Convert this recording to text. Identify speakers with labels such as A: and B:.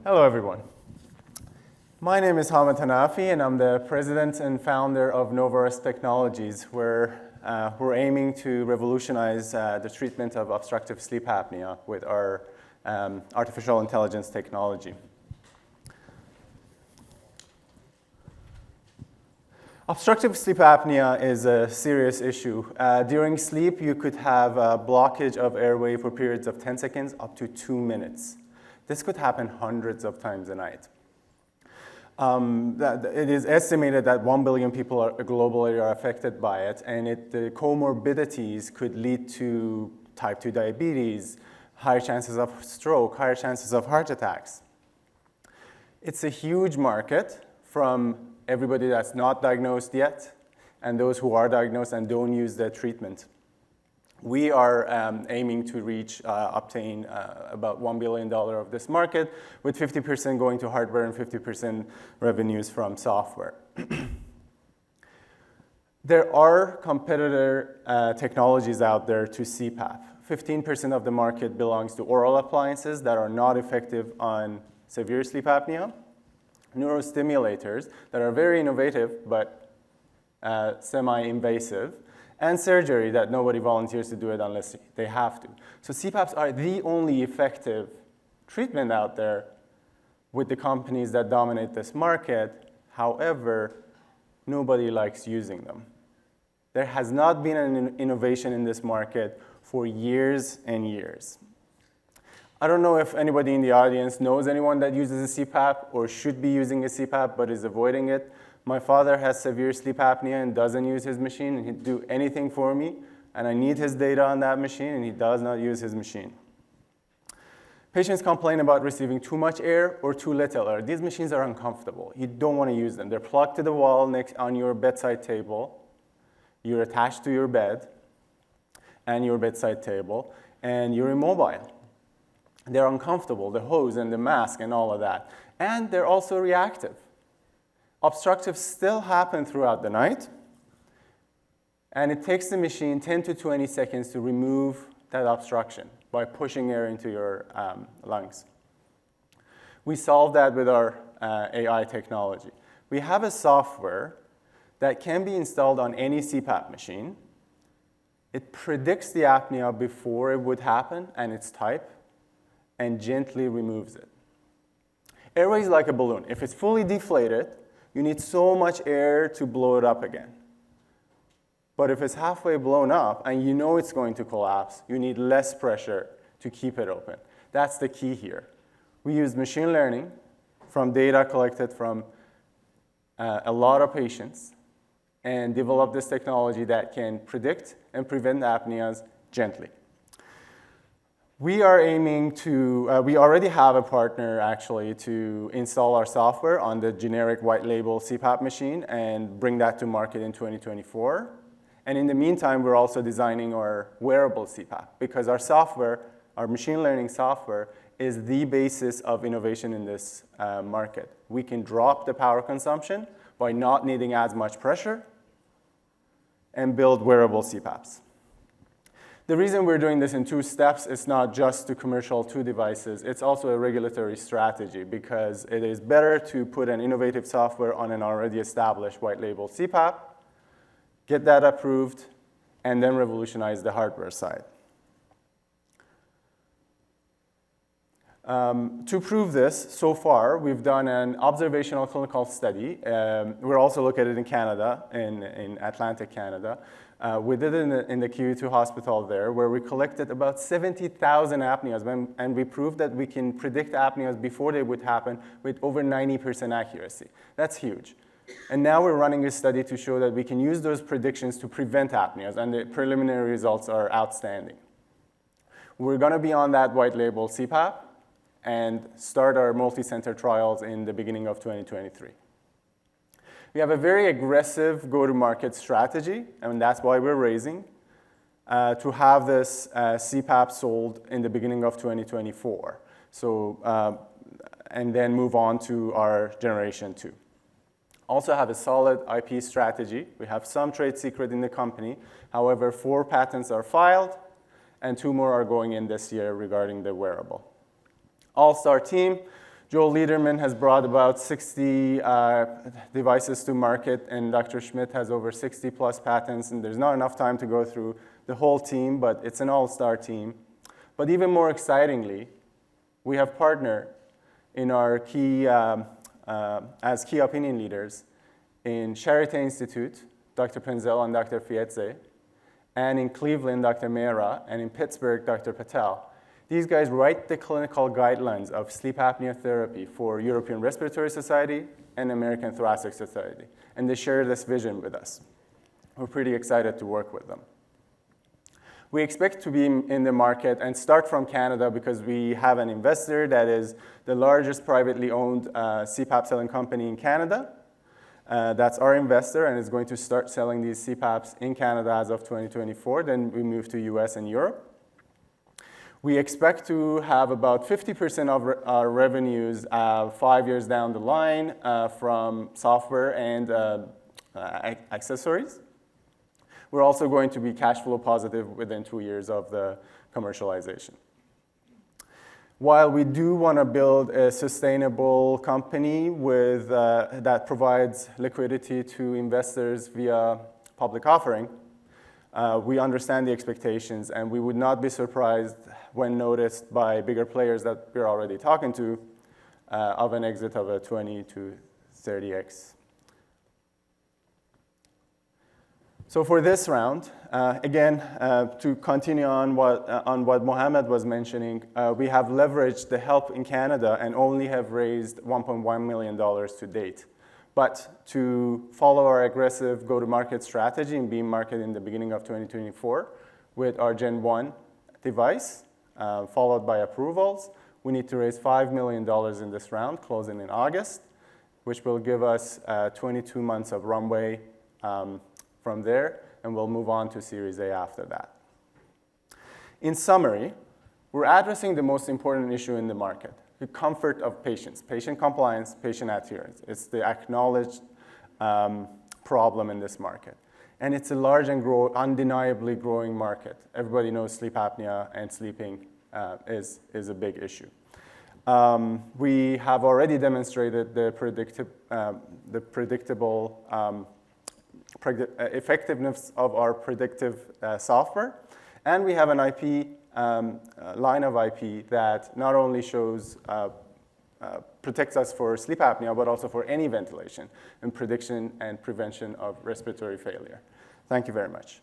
A: Hello, everyone. My name is Hanafi, and I'm the president and founder of NovaResp Technologies, where we're aiming to revolutionize the treatment of obstructive sleep apnea with our artificial intelligence technology. Obstructive sleep apnea is a serious issue. During sleep, you could have a blockage of airway for periods of 10 seconds up to 2 minutes. This could happen hundreds of times a night. It is estimated that 1 billion people globally are affected by it, and the comorbidities could lead to type 2 diabetes, higher chances of stroke, higher chances of heart attacks. It's a huge market from everybody that's not diagnosed yet and those who are diagnosed and don't use the treatment. We are aiming to obtain about $1 billion of this market, with 50% going to hardware and 50% revenues from software. There are competitor technologies out there to CPAP. 15% of the market belongs to oral appliances that are not effective on severe sleep apnea, neurostimulators that are very innovative but semi-invasive, and surgery that nobody volunteers to do it unless they have to. So CPAPs are the only effective treatment out there with the companies that dominate this market. However, nobody likes using them. There has not been an innovation in this market for years and years. I don't know if anybody in the audience knows anyone that uses a CPAP or should be using a CPAP but is avoiding it. My father has severe sleep apnea and doesn't use his machine, and he'd do anything for me, and I need his data on that machine, and he does not use his machine. Patients complain about receiving too much air or too little air. These machines are uncomfortable. You don't want to use them. They're plugged to the wall next on your bedside table. You're attached to your bed and your bedside table, and you're immobile. They're uncomfortable, the hose and the mask and all of that. And they're also reactive. Obstructives still happen throughout the night, and it takes the machine 10 to 20 seconds to remove that obstruction by pushing air into your lungs. We solve that with our AI technology. We have a software that can be installed on any CPAP machine. It predicts the apnea before it would happen and its type, and gently removes it. Airway is like a balloon. If it's fully deflated, you need so much air to blow it up again. But if it's halfway blown up and you know it's going to collapse, you need less pressure to keep it open. That's the key here. We use machine learning from data collected from a lot of patients and develop this technology that can predict and prevent apneas gently. We are aiming to, we already have a partner actually to install our software on the generic white label CPAP machine and bring that to market in 2024. And in the meantime, we're also designing our wearable CPAP because our software, our machine learning software, is the basis of innovation in this market. We can drop the power consumption by not needing as much pressure and build wearable CPAPs. The reason we're doing this in 2 steps is not just to commercial 2 devices, it's also a regulatory strategy because it is better to put an innovative software on an already established white label CPAP, get that approved, and then revolutionize the hardware side. To prove this, so far, we've done an observational clinical study. We're also located in Canada, in Atlantic Canada. We did it in the QE2 hospital there, where we collected about 70,000 apneas, and we proved that we can predict apneas before they would happen with over 90% accuracy. That's huge. And now we're running a study to show that we can use those predictions to prevent apneas, and the preliminary results are outstanding. We're going to be on that white label CPAP and start our multi-center trials in the beginning of 2023. We have a very aggressive go-to-market strategy, and that's why we're raising, to have this CPAP sold in the beginning of 2024. So, and then move on to our generation 2. Also have a solid IP strategy. We have some trade secret in the company. However, 4 patents are filed, and 2 more are going in this year regarding the wearable. All-star team, Joel Liederman has brought about 60 devices to market, and Dr. Schmidt has over 60 plus patents, and there's not enough time to go through the whole team, but it's an all-star team. But even more excitingly, we have partnered in our key, as key opinion leaders in Charité Institute, Dr. Prenzel and Dr. Fietze, and in Cleveland, Dr. Mehra, and in Pittsburgh, Dr. Patel. These guys write the clinical guidelines of sleep apnea therapy for European Respiratory Society and American Thoracic Society, and they share this vision with us. We're pretty excited to work with them. We expect to be in the market and start from Canada because we have an investor that is the largest privately owned CPAP selling company in Canada. That's our investor, and is going to start selling these CPAPs in Canada as of 2024. Then we move to US and Europe. We expect to have about 50% of our revenues 5 years down the line from software and accessories. We're also going to be cash flow positive within 2 years of the commercialization. While we do want to build a sustainable company with, that provides liquidity to investors via public offering, we understand the expectations, and we would not be surprised when noticed by bigger players that we're already talking to of an exit of a 20 to 30x. So for this round, again, to continue on what Mohammed was mentioning, we have leveraged the help in Canada and only have raised $1.1 million to date. But to follow our aggressive go-to-market strategy and be in market in the beginning of 2024 with our Gen 1 device, followed by approvals, we need to raise $5 million in this round, closing in August, which will give us 22 months of runway from there, and we'll move on to Series A after that. In summary, we're addressing the most important issue in the market, the comfort of patients, patient compliance, patient adherence. It's the acknowledged problem in this market. And it's a large and undeniably growing market. Everybody knows sleep apnea and sleeping is a big issue. We have already demonstrated the predictable effectiveness of our predictive software. And we have an IP, line of IP that not only shows, protects us for sleep apnea, but also for any ventilation and prediction and prevention of respiratory failure. Thank you very much.